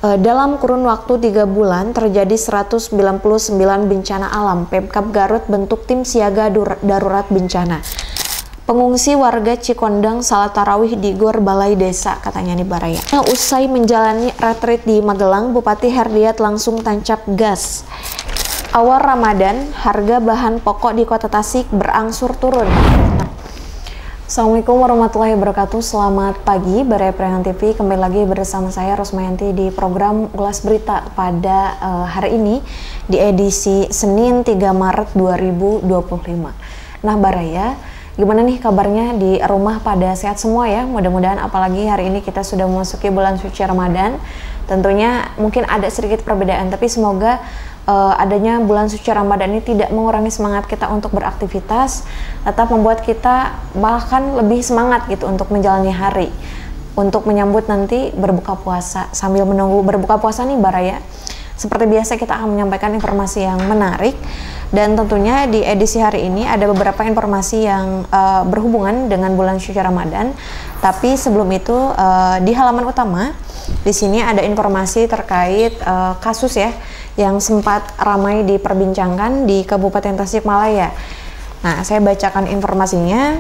Dalam kurun waktu 3 bulan terjadi 199 bencana alam. Pemkab Garut bentuk tim siaga darurat bencana. Pengungsi warga Cikondang salat tarawih di Gor Balai Desa, katanya nih Baraya. Usai menjalani retreat di Magelang, Bupati Herdiat langsung tancap gas. Awal Ramadan, harga bahan pokok di Kota Tasik berangsur turun. Assalamualaikum warahmatullahi wabarakatuh. Selamat pagi, Baraya Priangan TV. Kembali lagi bersama saya Rosmayanti di program Ulas Berita pada hari ini di edisi Senin 3 Maret 2025. Nah Baraya, gimana nih kabarnya di rumah, pada sehat semua ya? Mudah-mudahan, apalagi hari ini kita sudah memasuki bulan suci Ramadan. Tentunya mungkin ada sedikit perbedaan, tapi semoga adanya bulan suci Ramadan ini tidak mengurangi semangat kita untuk beraktivitas, tetap membuat kita bahkan lebih semangat gitu untuk menjalani hari, untuk menyambut nanti berbuka puasa. Sambil menunggu berbuka puasa nih Baraya, seperti biasa kita akan menyampaikan informasi yang menarik, dan tentunya di edisi hari ini ada beberapa informasi yang berhubungan dengan bulan suci Ramadan. Tapi sebelum itu, di halaman utama di sini ada informasi terkait kasus ya yang sempat ramai diperbincangkan di Kabupaten Tasikmalaya. Nah, saya bacakan informasinya.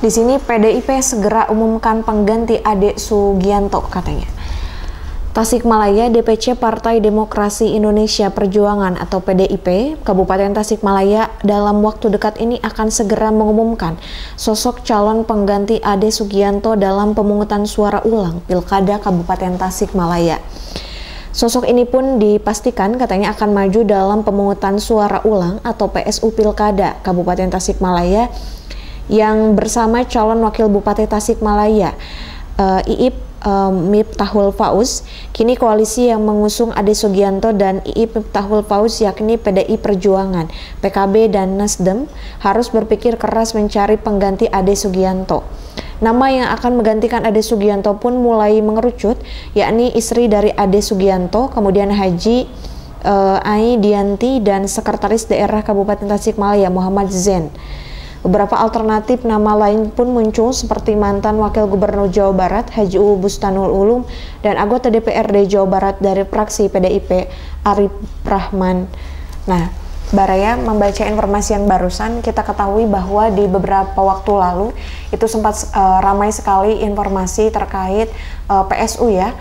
Di sini PDIP segera umumkan pengganti Ade Sugianto, katanya. Tasikmalaya, DPC Partai Demokrasi Indonesia Perjuangan atau PDIP Kabupaten Tasikmalaya dalam waktu dekat ini akan segera mengumumkan sosok calon pengganti Ade Sugianto dalam pemungutan suara ulang Pilkada Kabupaten Tasikmalaya. Sosok ini pun dipastikan katanya akan maju dalam pemungutan suara ulang atau PSU Pilkada Kabupaten Tasikmalaya yang bersama calon wakil Bupati Tasikmalaya Iip Miftahul Fauz. Kini koalisi yang mengusung Ade Sugianto dan Iip Miftahul Fauz yakni PDI Perjuangan, PKB dan Nasdem harus berpikir keras mencari pengganti Ade Sugianto. Nama yang akan menggantikan Ade Sugianto pun mulai mengerucut, yakni istri dari Ade Sugianto, kemudian Haji Ai Dianti dan Sekretaris Daerah Kabupaten Tasikmalaya Muhammad Zen. Beberapa alternatif nama lain pun muncul seperti mantan Wakil Gubernur Jawa Barat Haji Uu Bustanul Ulum dan anggota DPRD Jawa Barat dari fraksi PDIP Arif Rahman. Nah, Baraya, membaca informasi yang barusan, kita ketahui bahwa di beberapa waktu lalu itu sempat ramai sekali informasi terkait PSU ya,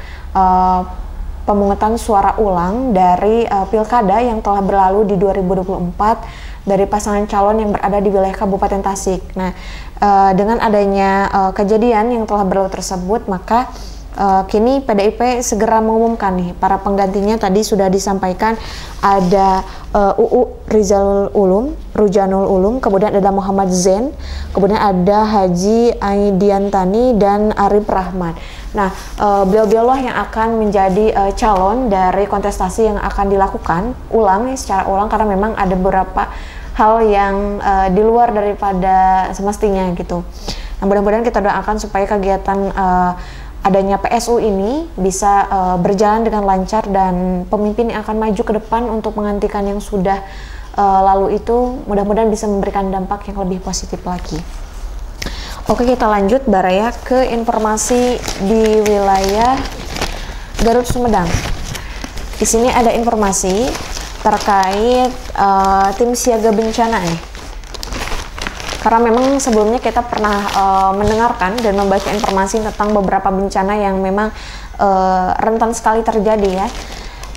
pemungutan suara ulang dari Pilkada yang telah berlalu di 2024 dari pasangan calon yang berada di wilayah Kabupaten Tasik. Nah, dengan adanya kejadian yang telah berlalu tersebut, maka kini PDIP segera mengumumkan nih para penggantinya. Tadi sudah disampaikan ada Rujanul Ulum, kemudian ada Muhammad Zen, kemudian ada Haji Aidiantani dan Arif Rahman. Nah, beliau-beliau yang akan menjadi calon dari kontestasi yang akan dilakukan secara ulang karena memang ada beberapa hal yang di luar daripada semestinya gitu. Nah, mudah-mudahan kita doakan supaya kegiatan adanya PSU ini bisa berjalan dengan lancar dan pemimpin yang akan maju ke depan untuk menggantikan yang sudah lalu itu mudah-mudahan bisa memberikan dampak yang lebih positif lagi. Oke, kita lanjut Baraya ke informasi di wilayah Garut Sumedang. Di sini ada informasi terkait tim siaga bencana nih. Karena memang sebelumnya kita pernah mendengarkan dan membaca informasi tentang beberapa bencana yang memang rentan sekali terjadi ya.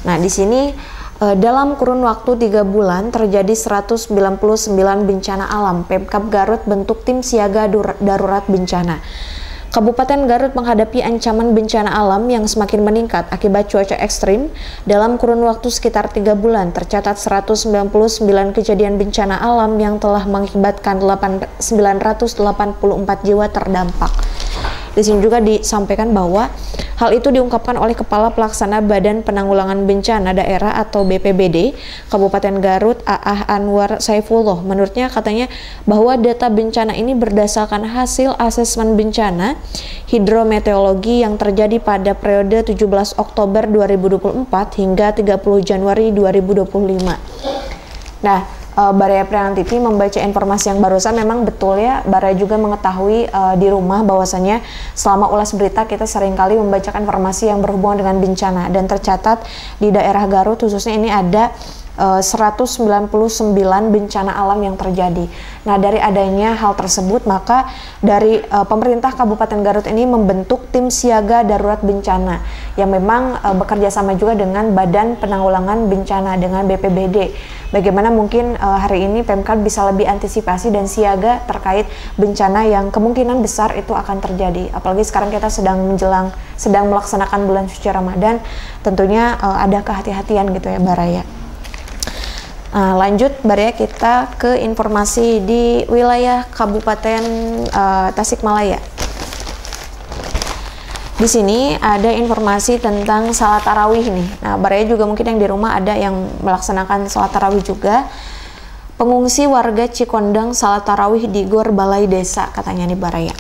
Nah, di sini dalam kurun waktu 3 bulan terjadi 199 bencana alam. Pemkab Garut bentuk tim siaga darurat bencana. Kabupaten Garut menghadapi ancaman bencana alam yang semakin meningkat akibat cuaca ekstrim. Dalam kurun waktu sekitar 3 bulan, tercatat 199 kejadian bencana alam yang telah mengakibatkan 984 jiwa terdampak. Di sini juga disampaikan bahwa hal itu diungkapkan oleh Kepala Pelaksana Badan Penanggulangan Bencana Daerah atau BPBD Kabupaten Garut, Aah Anwar Saifullah. Menurutnya katanya bahwa data bencana ini berdasarkan hasil asesmen bencana hidrometeorologi yang terjadi pada periode 17 Oktober 2024 hingga 30 Januari 2025. Nah, Baraya Priangan TV membaca informasi yang barusan, memang betul ya, Baraya juga mengetahui di rumah bahwasanya selama ulas berita kita seringkali membacakan informasi yang berhubungan dengan bencana, dan tercatat di daerah Garut khususnya ini ada 199 bencana alam yang terjadi. Nah, dari adanya hal tersebut, maka dari pemerintah Kabupaten Garut ini membentuk tim siaga darurat bencana yang memang bekerja sama juga dengan Badan Penanggulangan Bencana, dengan BPBD. Bagaimana mungkin hari ini Pemkab bisa lebih antisipasi dan siaga terkait bencana yang kemungkinan besar itu akan terjadi. Apalagi sekarang kita sedang melaksanakan bulan suci Ramadan, tentunya ada kehati-hatian gitu ya Baraya. Nah, lanjut Baraya, kita ke informasi di wilayah Kabupaten Tasikmalaya. Di sini ada informasi tentang salat tarawih nih. Nah, Baraya juga mungkin yang di rumah ada yang melaksanakan salat tarawih juga. Pengungsi warga Cikondang salat tarawih di Gor Balai Desa, katanya nih Baraya.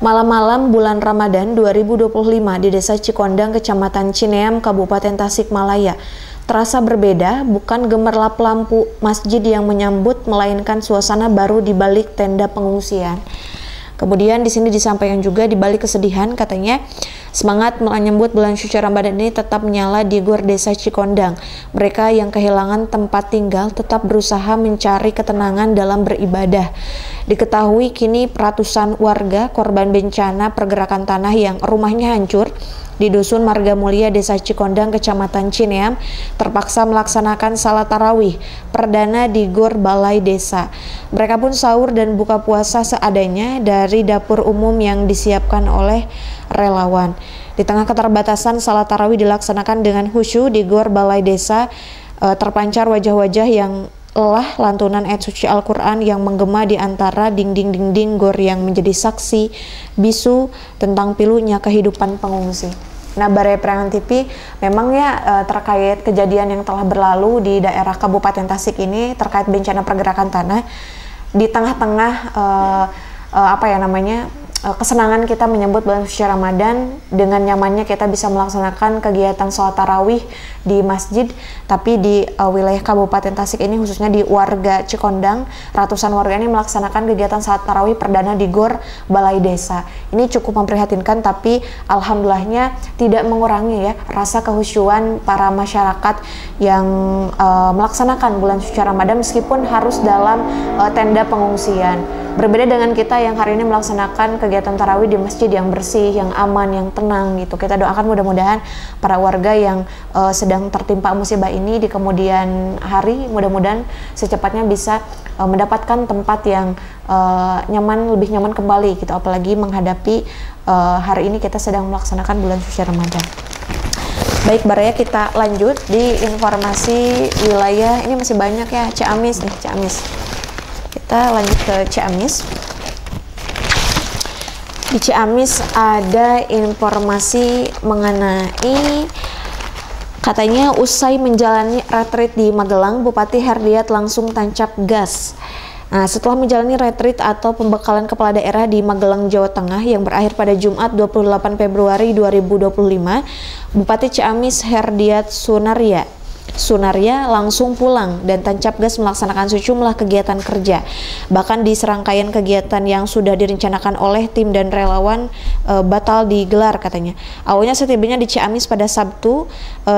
Malam-malam bulan Ramadan 2025 di Desa Cikondang, Kecamatan Cineam, Kabupaten Tasikmalaya terasa berbeda, bukan gemerlap lampu masjid yang menyambut, melainkan suasana baru di balik tenda pengungsian. Kemudian di sini disampaikan juga di balik kesedihan, katanya semangat menyambut bulan suci Ramadan ini tetap menyala di Gor Desa Cikondang. Mereka yang kehilangan tempat tinggal tetap berusaha mencari ketenangan dalam beribadah. Diketahui kini ratusan warga korban bencana pergerakan tanah yang rumahnya hancur di Dusun Marga Mulia, Desa Cikondang, Kecamatan Cineam, terpaksa melaksanakan salat tarawih perdana di Gor Balai Desa. Mereka pun sahur dan buka puasa seadanya dari dapur umum yang disiapkan oleh relawan. Di tengah keterbatasan, salat tarawih dilaksanakan dengan khusyuk di Gor Balai Desa. Terpancar wajah-wajah yang lelah lantunan ayat suci Al-Quran yang menggema di antara dinding-dinding gor yang menjadi saksi bisu tentang pilunya kehidupan pengungsi. Nah, Baraya Priangan TV memang ya terkait kejadian yang telah berlalu di daerah Kabupaten Tasik ini terkait bencana pergerakan tanah, di tengah-tengah kesenangan kita menyambut bulan suci Ramadan, dengan nyamannya kita bisa melaksanakan kegiatan sholat tarawih di masjid, tapi di wilayah Kabupaten Tasik ini khususnya di warga Cikondang, ratusan warga ini melaksanakan kegiatan sholat tarawih perdana di Gor Balai Desa. Ini cukup memprihatinkan, tapi alhamdulillahnya tidak mengurangi ya rasa kehusyuan para masyarakat yang melaksanakan bulan suci Ramadan meskipun harus dalam tenda pengungsian. Berbeda dengan kita yang hari ini melaksanakan kegiatan tarawih di masjid yang bersih, yang aman, yang tenang gitu. Kita doakan mudah-mudahan para warga yang sedang tertimpa musibah ini di kemudian hari, mudah-mudahan secepatnya bisa mendapatkan tempat yang nyaman, lebih nyaman kembali gitu. Apalagi menghadapi hari ini kita sedang melaksanakan bulan suci Ramadan. Baik Baraya, kita lanjut di informasi wilayah. Ini masih banyak ya, Ciamis nih, Ciamis. Kita lanjut ke Ciamis. Di Ciamis ada informasi mengenai, katanya usai menjalani retreat di Magelang, Bupati Herdiat langsung tancap gas. Nah, setelah menjalani retreat atau pembekalan kepala daerah di Magelang, Jawa Tengah yang berakhir pada Jumat 28 Februari 2025, Bupati Ciamis Herdiat Sunaria langsung pulang dan tancap gas melaksanakan sejumlah kegiatan kerja. Bahkan di serangkaian kegiatan yang sudah direncanakan oleh tim dan relawan batal digelar, katanya. Awalnya setibanya di Ciamis pada Sabtu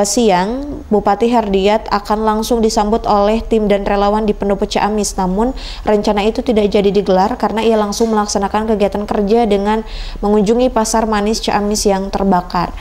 siang, Bupati Herdiat akan langsung disambut oleh tim dan relawan di Pendopo Ciamis. Namun rencana itu tidak jadi digelar karena ia langsung melaksanakan kegiatan kerja dengan mengunjungi Pasar Manis Ciamis yang terbakar.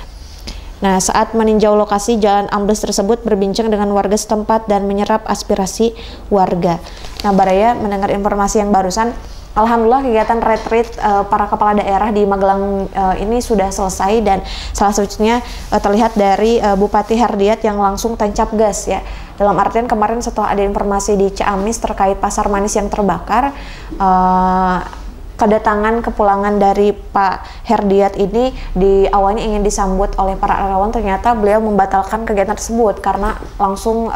Nah, saat meninjau lokasi jalan ambles tersebut, berbincang dengan warga setempat dan menyerap aspirasi warga. Nah, Baraya mendengar informasi yang barusan, alhamdulillah kegiatan retreat para kepala daerah di Magelang ini sudah selesai, dan salah satunya terlihat dari Bupati Herdiat yang langsung tancap gas ya. Dalam artian kemarin setelah ada informasi di Ciamis terkait Pasar Manis yang terbakar, kedatangan kepulangan dari Pak Herdiat ini di awalnya ingin disambut oleh para relawan, ternyata beliau membatalkan kegiatan tersebut karena langsung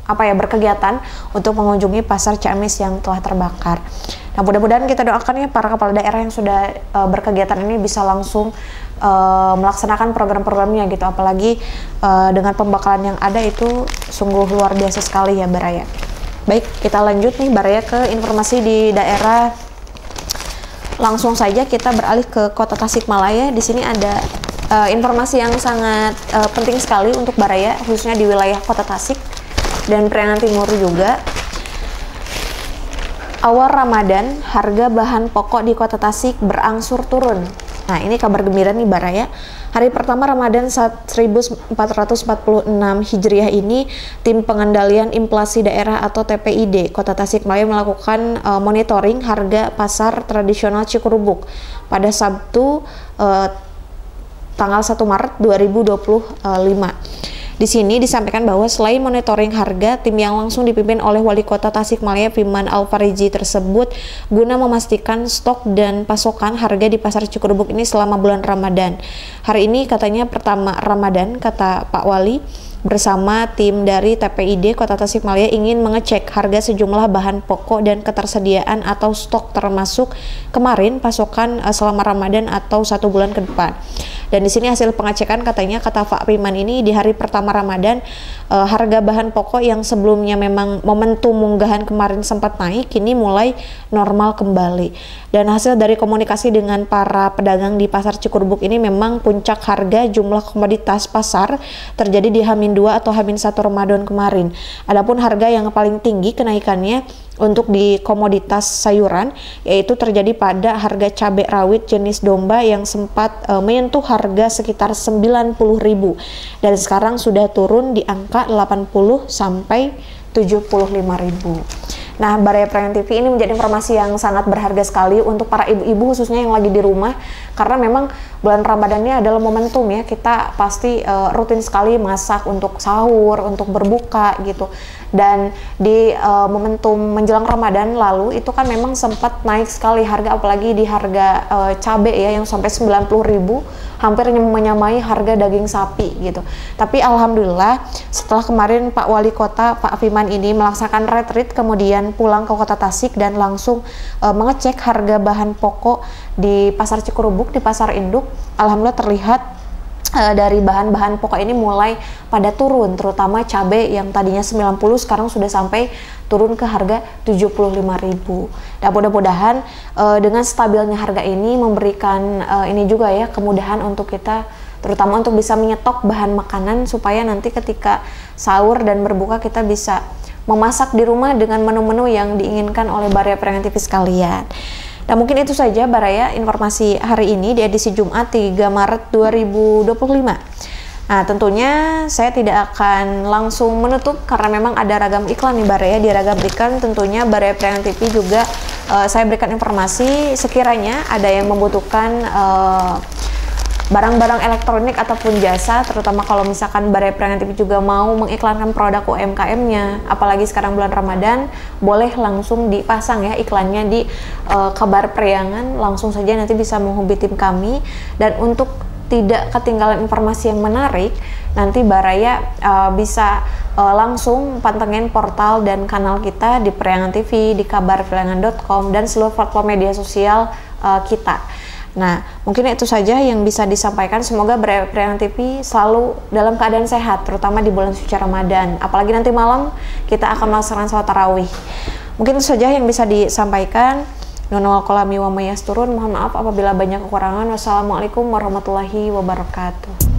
berkegiatan untuk mengunjungi pasar Ciamis yang telah terbakar. Nah, mudah-mudahan kita doakan ya para kepala daerah yang sudah berkegiatan ini bisa langsung melaksanakan program-programnya gitu, apalagi dengan pembakalan yang ada itu sungguh luar biasa sekali ya Baraya. Baik, kita lanjut nih Baraya ke informasi di daerah. Langsung saja kita beralih ke Kota Tasikmalaya. Di sini ada informasi yang sangat penting sekali untuk Baraya, khususnya di wilayah Kota Tasik dan Priangan Timur juga. Awal Ramadan, harga bahan pokok di Kota Tasik berangsur turun. Nah, ini kabar gembira nih Baraya. Hari pertama Ramadan 1446 Hijriah ini, Tim Pengendalian Inflasi Daerah atau TPID Kota Tasikmalaya melakukan monitoring harga pasar tradisional Cikurubuk pada Sabtu tanggal 1 Maret 2025. Di sini disampaikan bahwa selain monitoring harga, tim yang langsung dipimpin oleh Wali Kota Tasikmalaya Firman Al-Farizi tersebut guna memastikan stok dan pasokan harga di pasar Cikurubuk ini selama bulan Ramadan. Hari ini katanya pertama Ramadan, kata Pak Wali, bersama tim dari TPID Kota Tasikmalaya ingin mengecek harga sejumlah bahan pokok dan ketersediaan atau stok termasuk kemarin pasokan selama Ramadan atau 1 bulan ke depan. Dan di sini hasil pengecekan katanya, kata Pak Priman ini, di hari pertama Ramadan harga bahan pokok yang sebelumnya memang momentum munggahan kemarin sempat naik, kini mulai normal kembali. Dan hasil dari komunikasi dengan para pedagang di pasar Cikurubuk ini, memang puncak harga jumlah komoditas pasar terjadi di H-2 atau H-1 Ramadan kemarin. Adapun harga yang paling tinggi kenaikannya untuk di komoditas sayuran, yaitu terjadi pada harga cabai rawit jenis domba yang sempat menyentuh harga sekitar 90.000 dan sekarang sudah turun di angka 80 sampai 75.000. Nah, Baraya Priangan TV ini menjadi informasi yang sangat berharga sekali untuk para ibu-ibu khususnya yang lagi di rumah, karena memang bulan Ramadan ini adalah momentum ya, kita pasti rutin sekali masak untuk sahur, untuk berbuka gitu. Dan di momentum menjelang Ramadan lalu itu kan memang sempat naik sekali harga, apalagi di harga cabai ya yang sampai 90.000, hampir menyamai harga daging sapi gitu. Tapi alhamdulillah setelah kemarin Pak Wali Kota Pak Firman ini melaksanakan retreat, kemudian pulang ke Kota Tasik dan langsung mengecek harga bahan pokok di pasar Cikurubuk, di pasar induk, alhamdulillah terlihat dari bahan-bahan pokok ini mulai pada turun, terutama cabai yang tadinya 90 sekarang sudah sampai turun ke harga 75.000. Dan mudah-mudahan dengan stabilnya harga ini memberikan ini juga ya kemudahan untuk kita, terutama untuk bisa menyetok bahan makanan supaya nanti ketika sahur dan berbuka kita bisa memasak di rumah dengan menu-menu yang diinginkan oleh Baraya Priangan TV sekalian. Nah, mungkin itu saja Baraya informasi hari ini di edisi Jumat 3 Maret 2025. Nah, tentunya saya tidak akan langsung menutup karena memang ada ragam iklan nih Baraya. Di ragam iklan tentunya Baraya Priangan TV juga saya berikan informasi sekiranya ada yang membutuhkan barang-barang elektronik ataupun jasa, terutama kalau misalkan Baraya Priangan TV juga mau mengiklankan produk UMKM-nya, apalagi sekarang bulan Ramadan, boleh langsung dipasang ya iklannya di Kabar Priangan, langsung saja nanti bisa menghubungi tim kami. Dan untuk tidak ketinggalan informasi yang menarik, nanti Baraya bisa langsung pantengin portal dan kanal kita di Priangan TV, di kabarpriangan.com, dan seluruh platform media sosial kita. Nah, mungkin itu saja yang bisa disampaikan. Semoga Baraya Priangan TV selalu dalam keadaan sehat, terutama di bulan suci Ramadan. Apalagi nanti malam kita akan melaksanakan sholat tarawih. Mungkin itu saja yang bisa disampaikan. Nunul kolami wa mayasturun. Mohon maaf apabila banyak kekurangan. Wassalamualaikum warahmatullahi wabarakatuh.